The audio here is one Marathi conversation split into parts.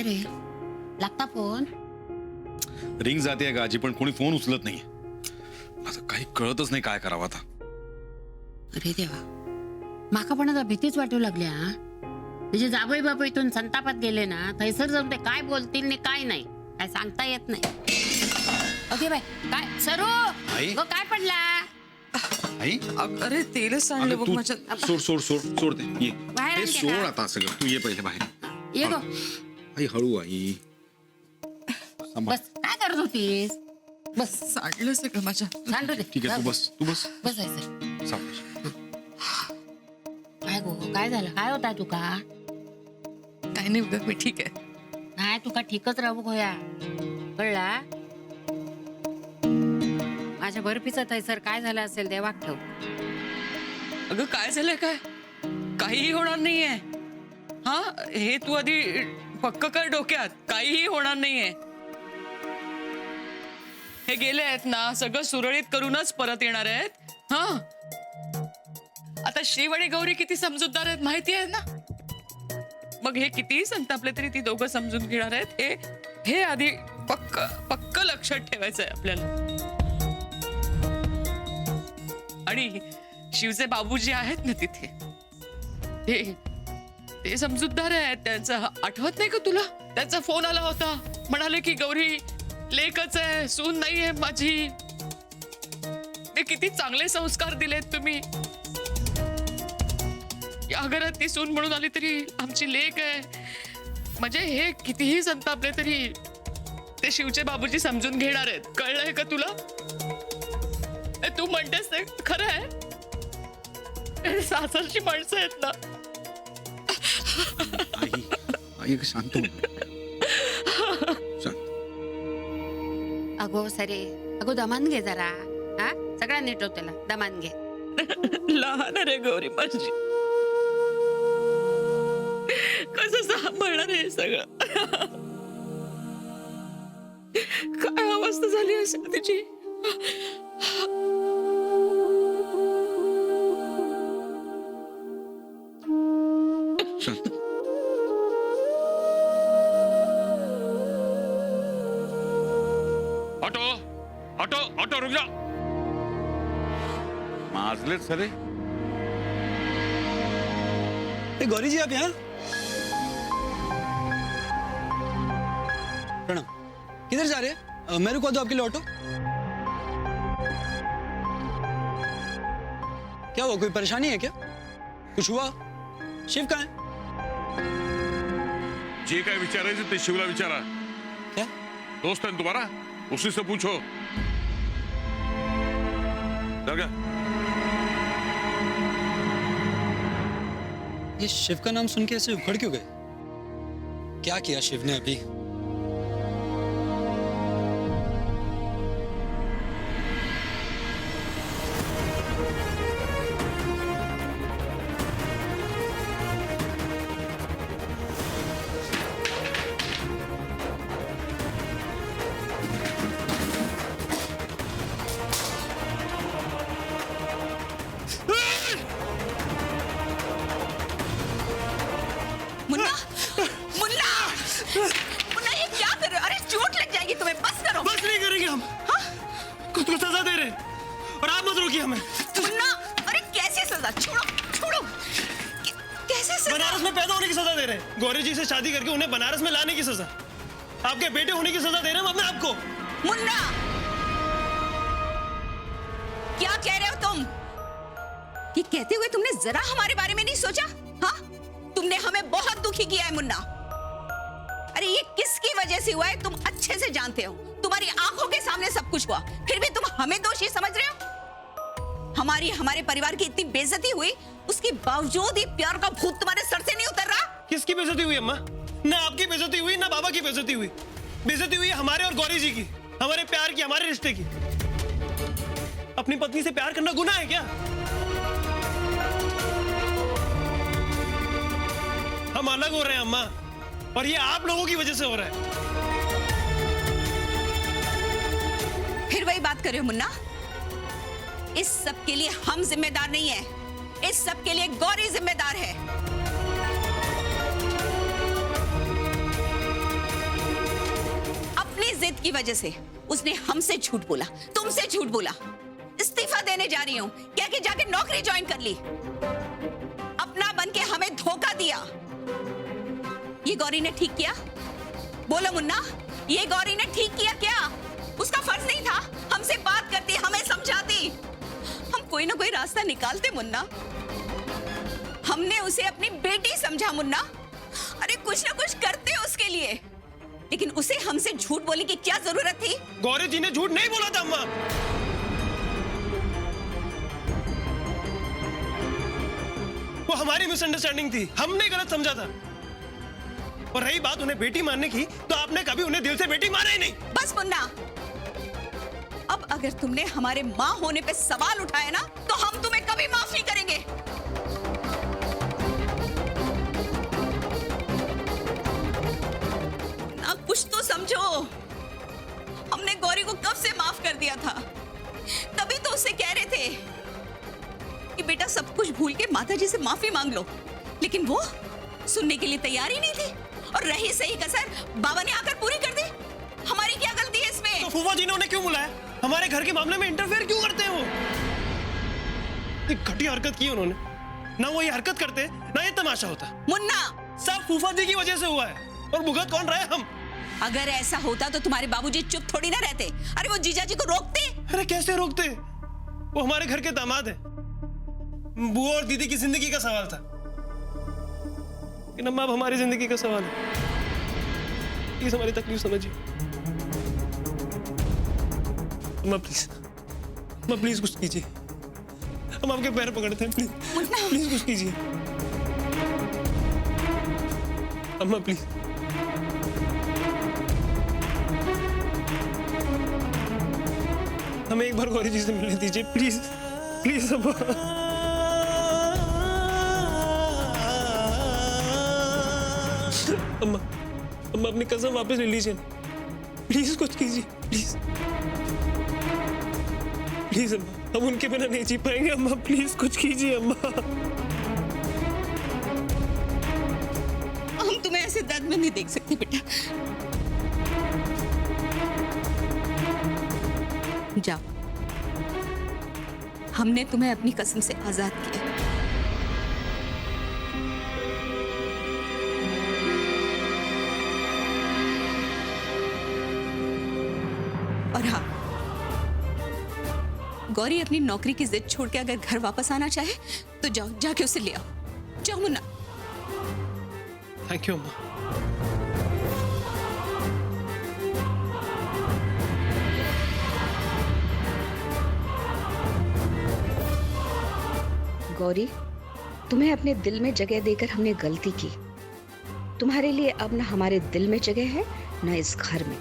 काय रे, लागता फोन? रिंग जाते का आजी, पण कोणी फोन उचलत नाही. आता काही कळतच नाही काय करावं आता. अरे देवा, माका पण आता भीतीच वाटू लागल्या. म्हणजे जाबई बाबा इथून संतापात गेले ना, थैसर जाऊन ते काय बोलतील आणि काय नाही काय सांगता येत नाही. ओके बाय, काय सरू आई? गो काय पडला? आई अरे तेलच सांडलं बघ तू माझ्या. सोड ते ये. बाहेर हे आणते सोड का? आता सगळं, तू ये पहिले बाहेर. ये गो. आई हळू आई. सांभाळ. बस, काय करत होतीस? बस सांडलं सगळं माझ्या. सांडू दे. ठीक आहे, तू बस. बस आहे. सावकाश. काय गो, काय झालं? काय होता तुका? काही नाही बघ, मी ठीक आहे. नाही तुका ठीकच राहू गोया, कळला? माझ्या बर्फीचं थैसर काय झालं असेल देवाक ठेव. अगं काय झालंय, काय काहीही होणार नाहीये. हा, हे तू आधी पक्क कर डोक्यात. काहीही होणार नाहीये. हे गेले आहेत ना, सगळं सुरळीत करूनच परत येणार आहेत. हा, आता शिव आणि गौरी किती समजूतदार आहेत माहिती आहे ना. मग हे कितीही संतापले तरी ती दोघं समजून घेणार आहेत. हे आधी पक्क लक्षात ठेवायचंय आपल्याला. आणि शिवचे बाबूजी आहेत ना तिथे, ते समजूतदार आहेत. त्यांचं आठवत नाही का तुला? त्यांचा फोन आला होता, म्हणाले की गौरी लेकच आहे, सून नाहीये माझी. ते किती चांगले संस्कार दिलेत तुम्ही. या घरात ती सून म्हणून आली तरी आमची लेक आहे. म्हणजे हे कितीही संतापले तरी ते शिवचे बाबूजी समजून घेणार आहेत. कळलंय का तुला? तू म्हणतेस ते खरं आहे. सासरची माणसं आहेत ना. आई शांत हो. शांत. अगो सरे, अगो दमान घे जरा. हा, सगळा नीट होत त्याला, दमान घे. लहान रे गौरी माझी, कसं सांभाळणार हे सगळं. काय अवस्था झाली असेल तिची. शांत. ऑटो रुक जा. माजलेत सरे. गौरी जी आप यहाँ? प्रणाम. किधर जा रहे हैं? मैं रुकवा दो आपके लिए ऑटो? क्या हुआ, कोई परेशानी है क्या? कुछ हुआ? शिव कहाँ है? जे काय विचारायचं ते शिवला विचारा. क्या? दोस्त है ना तुम्हारा, उसी से पूछो. लगा? ये शिव का नाम सुन के ऐसे उखड़ क्यों गए? क्या किया शिव ने अभी? मुन्ना, मुन्ना, मुन्ना ये क्या कर रहे हो? अरे चोट लग जाएगी तुम्हें. बस करो. बस नहीं करेंगे हम. खुद को सजा दे रहे और आप मत रोकिए हमें. मुन्ना, अरे कैसे सजा? छोड़ो, छोड़ो. कैसे सजा? बनारस में पैदा होने की सजा दे रहे हैं. गौरी जी से शादी करके उन्हें बनारस में लाने की सजा. आपके बेटे होने की सजा दे रहे हैं हम अपने आपको. मुन्ना, क्या कह रहे हो तुम? ये कहते हुए तुमने जरा हमारे बारे में नहीं सोचा? हाँ, तुमने हमें बहुत दुखी किया है मुन्ना. अरे ये किसकी वजह से हुआ है तुम अच्छे से जानते हो. तुम्हारी आंखों के सामने सब कुछ हुआ, फिर भी तुम हमें दोषी समझ रहे हो. हमारे परिवार की इतनी बेइज्जती हुई, उसके बावजूद ही प्यार का भूत तुम्हारे सर से नहीं उतर रहा. किसकी बेइज्जती हुई अम्मा? ना आपकी बेइज्जती हुई ना बाबा की बेइज्जती हुई. बेइज्जती हुई हमारे और गौरी जी की, हमारे प्यार की, हमारे रिश्ते की. अपनी पत्नी से प्यार करना गुनाह है क्या? हम अलग हो रहे हैं अम्मा, और ये आप लोगों की वजह से हो रहा है. फिर वही बात कर रहे हो मुन्ना. इस सब के लिए हम जिम्मेदार नहीं है, इस सब के लिए गौरी जिम्मेदार है. आपकी वजह से उसने हमसे झूठ बोला, तुमसे झूठ बोला। इस्तीफा देने जा रही हूँ क्या कि जाके नौकरी ज्वाइन कर ली। अपना बन के हमें धोखा दिया। ये गौरी ने ठीक किया? बोलो मुन्ना, ये गौरी ने ठीक किया क्या? उसका फर्ज नहीं था हमसे बात करती, हमें समझाती, हम कोई ना कोई रास्ता निकालते मुन्ना। हमने उसे अपनी बेटी समझा मुन्ना। अरे कुछ ना कुछ करते उसके लिए, लेकिन उसे हमसे झूठ बोलने की क्या जरूरत थी? गौरी जी ने झूठ नहीं बोला था अम्मा। वो हमारी मिसअंडरस्टैंडिंग थी, हमने गलत समझा था। और रही बात उन्हें बेटी मानने की, तो आपने कभी उन्हें दिल से बेटी माना ही नहीं। बस मुन्ना, अब अगर तुमने हमारे माँ होने पे सवाल उठाया ना, तो हम तुम्हें कभी माफ नहीं करेंगे। ना कुछ तो समझो। हमने गौरी को कब से माफ कर दिया था। तभी तो उससे कह रहे थे कि बेटा सब कुछ भूल के माताजी से माफी मांग लो, लेकिन वो सुनने के लिए तैयार ही नहीं थी। और रही सही कसर बाबा ने आकर पूरी कर दी। हमारी क्या गलती है इसमें? तो फूफा जी ने उन्हें क्यों बुलाया? हमारे घर के मामले में इंटरफेयर क्यों करते हैं वो? एक घटिया हरकत की उन्होंने। ना वो ये हरकत करते, ना ये तमाशा होता। मुन्ना, सब फूफा जी की वजह से हुआ है, और भुगत कौन रहे? हम। अगर ऐसा होता तो तुम्हारे बाबूजी चुप थोड़ी ना रहते। अरे वो जीजा जी को रोकते। अरे कैसे रोकते? वो हमारे घर के दामाद है। बुआ और दीदी की जिंदगी का सवाल था, लेकिन अम्मा अब हमारी जिंदगी का सवाल है। प्लीज हमारी तकलीफ समझिए अम्मा, प्लीज। अम्मा प्लीज कुछ कीजिए, हम आपके पैर पकड़ते हैं। प्लीज प्लीज कुछ कीजिए अम्मा, प्लीज। हमें एक बार गौरी जी से मिलने दीजिए, प्लीज प्लीज अम्मा। अम्मा, अम्मा अपनी कसम वापस ले लीजिए, प्लीज कुछ कीजिए, प्लीज प्लीज अम्मा, हम उनके बिना नहीं जी पाएंगे अम्मा, प्लीज कुछ कीजिए अम्मा। हम तुम्हें ऐसे दर्द में नहीं देख सकते बेटा। जाओ, हमने तुम्हें अपनी कसम से आजाद किया। और हाँ, गौरी अपनी नौकरी की जिद छोड़ के अगर घर वापस आना चाहे तो जाओ, जाके उसे ले आओ। जाओ मुन्ना। थैंक यू अम्मा। गौरी, तुम्हें अपने दिल में जगह देकर हमने गलती की। तुम्हारे लिए अब ना हमारे दिल में जगह है, ना इस घर में।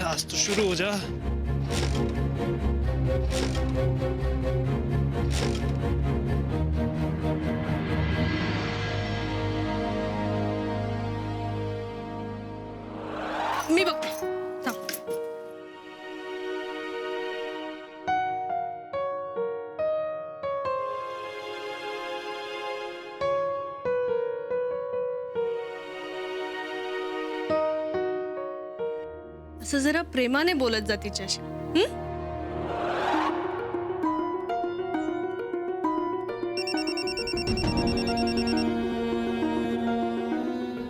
आज तो शुरू हो जा। मी बघते, थांब. असं जरा प्रेमाने बोलत जा तिच्याशी.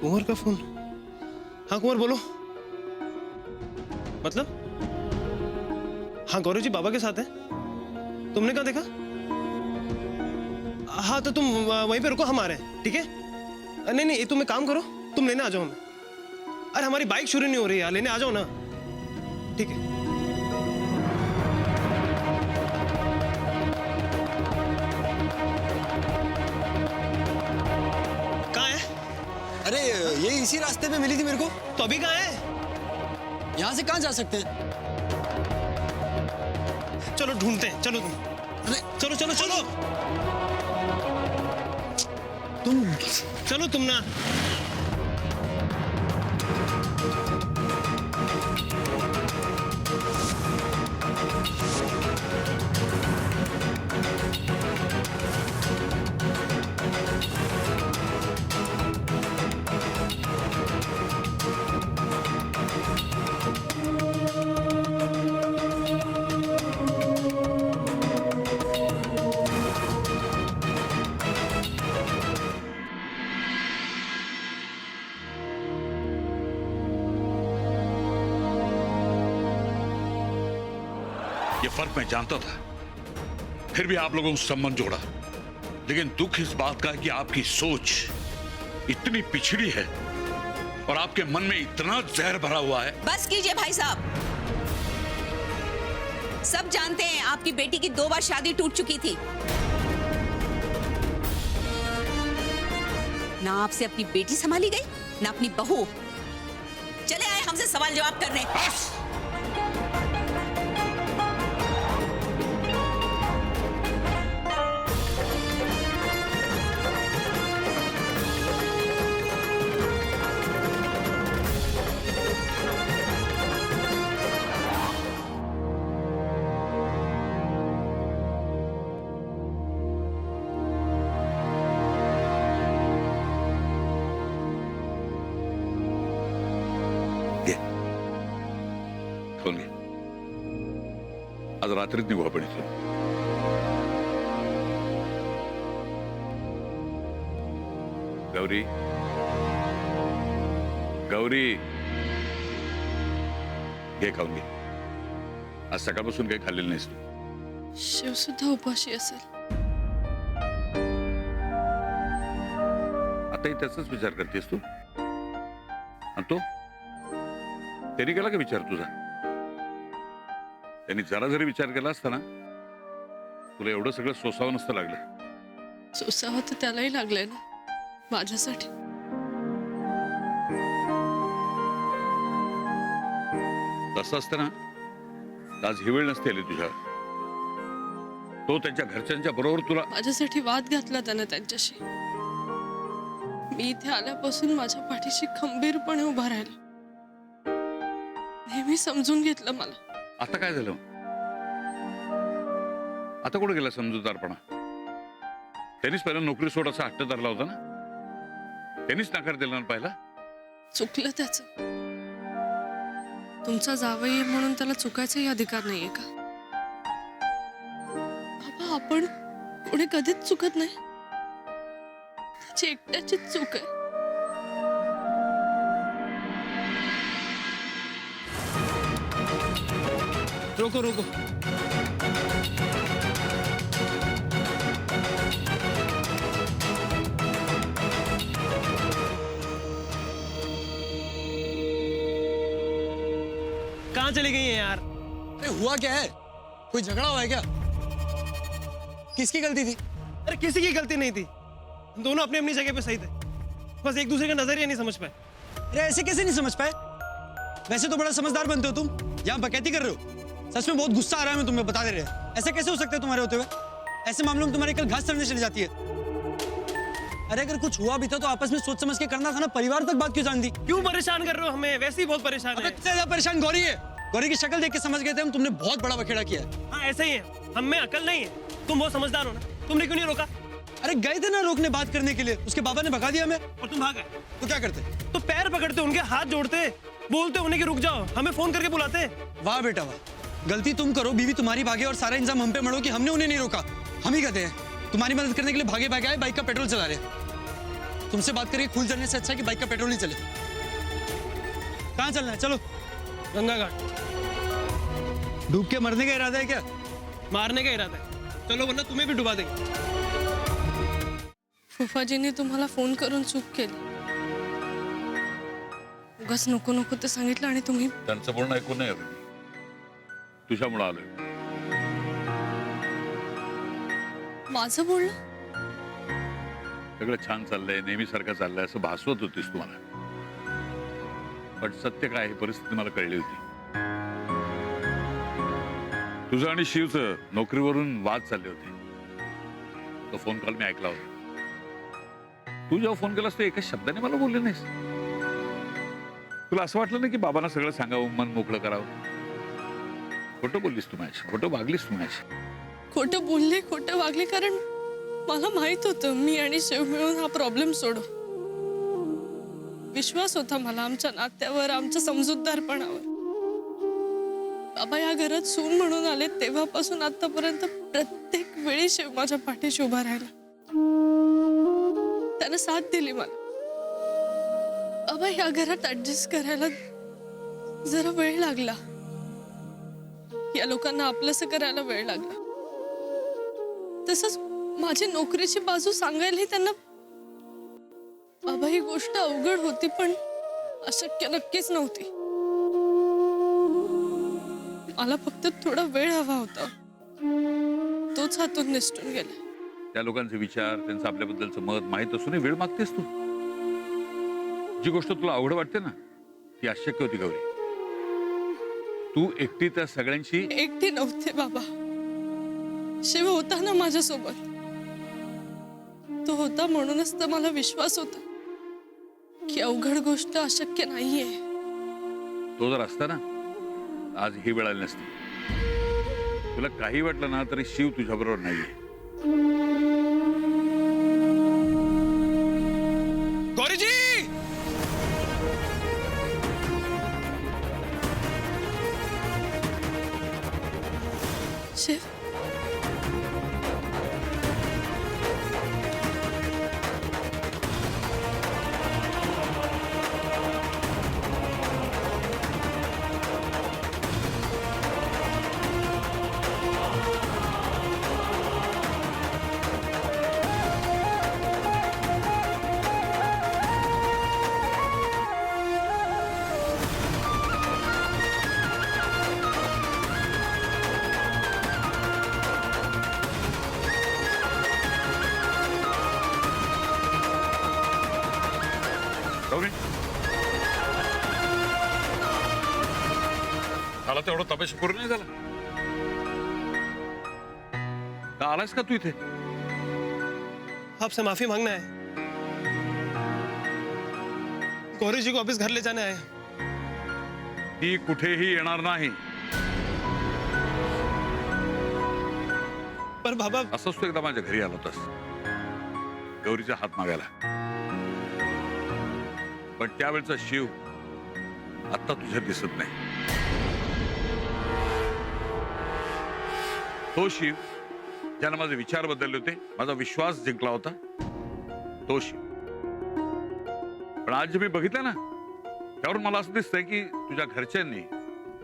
कुंवर का फोन? हाँ कुंवर बोलो। मतलब? हाँ गौरव जी बाबा के साथ है। तुमने कहाँ देखा? हाँ तो तुम वहीं पे रुको, हम आ रहे हैं, ठीक है? नहीं नहीं, तुम एक काम करो, तुम लेने आ जाओ हमें। अरे हमारी बाइक शुरू नहीं हो रही यार, लेने आ जाओ ना, ठीक है? कहाँ है? अरे ये इसी रास्ते पे मिली थी मेरे को। तो अभी कहाँ है? यहाँ से कहाँ जा सकते हैं? चलो ढूंढते हैं, चलो तुम। अरे चलो चलो चलो तुम चलो तुम ना। ये फर्क मैं जानता था, फिर भी आप लोगों ने संबंध जोड़ा। लेकिन दुख इस बात का है कि आपकी सोच इतनी पिछड़ी है और आपके मन में इतना जहर भरा हुआ है। बस कीजिए भाई साहब। सब जानते हैं आपकी बेटी की 2 बार शादी टूट चुकी थी। ना आपसे अपनी बेटी संभाली गई, ना अपनी बहू। चले आए हमसे सवाल जवाब करने। बस! घे. खाऊन घे. आज रात्रीच निघू आपण इथून. गौरी, गौरी, घे खाऊन घे. आज सकाळपासून काही खाल्लेलं नाहीस तू. शिव सुद्धा उपाशी असेल. आताही त्याचाच विचार करतेस तू. आणि तो त्यांनी केला का विचार तुझा? त्यांनी जरा जरी विचार केला असता ना, तुला एवढं सगळं सोसावं नसतं लागलं. सोसावं तर त्यालाही लागलंय ना माझ्यासाठी. तसं असतं ना, आज ही वेळ नसते आली तुझ्या. तो त्यांच्या घरच्यांच्या बरोबर तुला माझ्यासाठी वाद घातला त्यानं त्यांच्याशी. मी इथे आल्यापासून माझ्या पाठीशी खंबीरपणे उभा राहिला. नेहमी समजून घेतलं मला. आता काय झालं? आता कुठे गेला समजूतदारपणा? त्यांनीच पहिला नोकरी सोड असा हट्ट धरला होता ना. त्यांनीच नकार दिला ना पहिला. चुकलं त्याचं. तुमचा जावई म्हणून त्याला चुकायचाही अधिकार नाहीये का? बाबा, आपण कोणी कधीच चुकत नाही. त्याची एकट्याचीच चूक आहे. रोको रोको। कहाँ चली गई हैं यार? अरे हुआ क्या है? कोई झगड़ा हुआ है क्या? किसकी गलती थी? अरे किसी की गलती नहीं थी, दोनों अपनी अपनी जगह पे सही थे, बस एक दूसरे का नजरिया नहीं समझ पाए। अरे ऐसे कैसे नहीं समझ पाए? वैसे तो बड़ा समझदार बनते हो तुम, यहाँ बकैती कर रहे हो। सच में बहुत गुस्सा आ रहा है, मैं तुम्हें बता दे रहे हैं। ऐसे कैसे हो सकता है तुम्हारे होते हुए? ऐसे मामलों में तुम्हारी कल घास चढ़ने चली जाती है। अरे अगर कुछ हुआ भी था तो आपस में सोच समझ के करना था ना, परिवार तक बात क्यों जान दी? क्यों परेशान कर रहे हो हमें? वैसे ही बहुत परेशान अबे है। कितने ज्यादा परेशान गौरी है। गौरी की शक्ल देख के समझ गए थे हम, तुमने बहुत बड़ा बखेड़ा किया है। हाँ ऐसे ही है, हम में अकल नहीं है। तुम बहुत समझदार हो ना, तुमने क्यों नहीं रोका? अरे गए थे ना रोकने बात करने के लिए, उसके बाबा ने भगा दिया हमें। और तुम भाग गए तो क्या करते? तो पैर पकड़ते, उनके हाथ जोड़ते, बोलते उन्हें कि रुक जाओ, हमें फोन करके बुलाते। वाह बेटा वाह, गलती तुम करो, बीवी तुम्हारी भागे और सारा इंजाम हम पे मढ़ो कि हमने उन्हें नहीं रोका। हम ही कहते हैं तुम्हारी मदद करने के लिए भागे भागे आए, बाइक का पेट्रोल चला रहे। तुमसे बात करके खून जलने से अच्छा है कि बाइक का पेट्रोल नहीं चले। कहाँ चलना है? चलो। गंगा घाट। डूब के मरने का इरादा है क्या? मारने का इरादा है, चलो वरना तुम्हें भी डुबा देंगे। फुफाजीने तुम्हाला फोन करून चूक केली. उगाच नको नको ते सांगितलं आणि तुम्ही त्यांचं बोलणं ऐकून नाही आलं. तुझ्यामुळे आलोय. माझं बोलणं. सगळं छान चाललंय, नेहमीसारखं चाललंय असं भासवत होतीस तुम्हाला. पण सत्य काय, ही परिस्थिती मला कळली होती. तुझं आणि शिवचं नोकरीवरून वाद चालले होते. तो फोन कॉल मी ऐकला होता. तू जेव्हा फोन केलास तर एका शब्दाने मला बोलले नाहीस. तुला असं वाटलं नाही की बाबांना सगळं सांगावं, मन मोकळं करावं? खोटं बोललीस तू माझ्याशी, खोटं वागलीस तू माझ्याशी. खोटं बोलले, खोटं वागले, कारण मला माहित होतं मी आणि शिव मिळून हा प्रॉब्लेम सोडू. विश्वास होता मला आमच्या नात्यावर, आमच्या समजूतदारपणावर. बाबा या घरात सून म्हणून आले तेव्हापासून आतापर्यंत प्रत्येक वेळी शिव माझ्या पाठीशी उभा राहिला. त्यानं साथ दिली मला. बाबा या घरात ऍडजस्ट करायला जरा वेळ लागला. या लोकांना आपलंसं करायला वेळ लागला. तसंच माझी नोकरीची बाजू सांगायलाही त्यांना. बाबा ही गोष्ट अवघड होती पण अशक्य नक्कीच नव्हती. मला फक्त थोडा वेळ हवा होता. तोच हातून निसटून गेला. त्या लोकांचे विचार, त्यांचं आपल्याबद्दलचं मत माहीत असूनही वेळ मागतेस तू. जी गोष्ट तुला अवघड वाटते ना ती अशक्य होती गौरी. तू एकटी त्या सगळ्यांशी. एकटी नव्हते बाबा. शिव होता ना माझ्यासोबत. तो होता म्हणूनच तर मला विश्वास होता की अवघड गोष्ट अशक्य नाहीये. तो जर असता ना आज ही वेळ आली नसती. तुला काही वाटलं ना तरी शिव तुझ्याबरोबर नाहीये. गौरी जी, शिव गौरी मला तेवढं तमाशा करून नाही झाला का? आलास का तू इथे? आपसे माफी मांगना है. गौरी जी को वापस घर ले जाना है. ती कुठेही येणार नाही. पर बाबा, असंच तू एकदा माझ्या घरी आला होतास गौरीचा हात मागायला. पण त्यावेळचा शिव आता तुझ्यात दिसत नाही. तो शिव ज्यानं माझे विचार बदलले होते, माझा विश्वास जिंकला होता, तो शिव. पण आज जे मी बघितलं ना त्यावरून मला असं दिसतंय की तुझ्या घरच्यांनी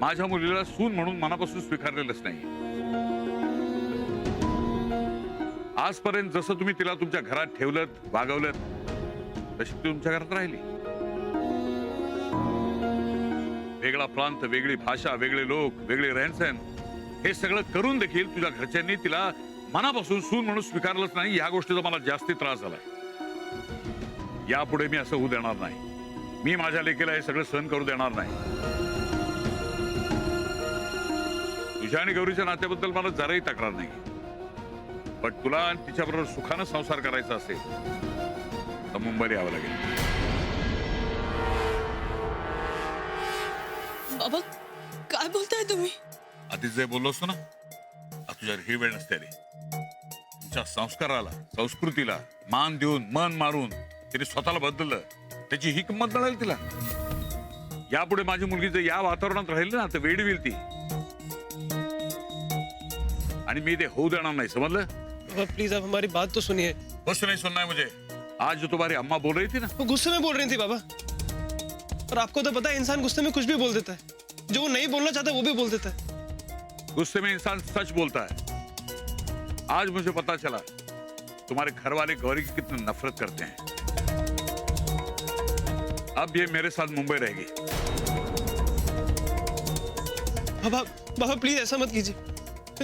माझ्या मुलीला सून म्हणून मनापासून स्वीकारलेलंच नाही. आजपर्यंत जसं तुम्ही तिला तुमच्या घरात ठेवलं, वागवलं, तशी ती तुमच्या घरात राहिली. वेगळा प्रांत, वेगळी भाषा, वेगळे लोक, वेगळे रहनसहन, हे सगळं करून देखील तुझ्या घरच्यांनी तिला मनापासून सून म्हणून स्वीकारलंच नाही. या गोष्टीचा मला जास्ती त्रास झालाय. यापुढे मी असं होऊ देणार नाही. मी माझ्या लेकीला हे सगळं सहन करू देणार नाही. तुझ्या आणि गौरीच्या नात्याबद्दल मला जराही तक्रार नाही. पण तुला आणि तिच्याबरोबर सुखानं संसार करायचा असेल तर मुंबईला यावं लागेल. बाबा काय बोलताय तुम्ही? आधीच जे बोललो असतो ना, तुझ्यावर ही वेळ नसते आली. तुमच्या संस्काराला, संस्कृतीला मान देऊन, मन मारून तिने स्वतःला बदललं. त्याची ही किंमत मिळेल तिला. यापुढे माझी मुलगी जर या वातावरणात राहील ना तर वेडी होईल ती. आणि मी ते होऊ देणार नाही, समजलं? बाबा प्लीज आप हमारी बात तो सुनिए. कुछ नहीं सुनना है मुझे. आज जो तुम्हारी अम्मा बोल रही थी ना, वो गुस्से में बोल रही थी बाबा. और आपको तो पता है इंसान गुस्से में कुछ भी बोल देता है. जो वो नहीं बोलना चाहता वो भी बोल देता है. गुस्से में इंसान सच बोलता है. आज मुझे पता चला तुम्हारे घर वाले गौरी की कितनी नफरत करते हैं. अब ये मेरे साथ मुंबई रहेगी. बाबा बाबा प्लीज ऐसा मत कीजिए.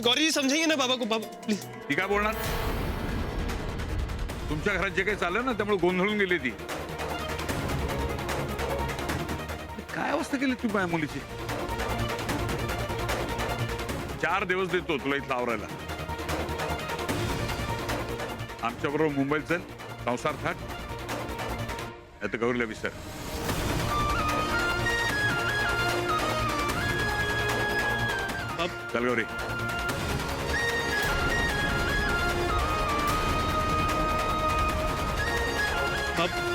गौरी जी समझेंगे ना बाबा को. बाबा प्लीज. ती काय बोलणार? तुमच्या घरात जे काही चाललं ना त्यामुळे गोंधळून गेली ती. काय अवस्था केली तुम्ही माझ्या मुलीची? 4 दिवस देतो तुला इथं आवरायला. आमच्या बरोबर मुंबईत चल, संसार थाट. आता गौरीला विसर. चल गौरी. पाप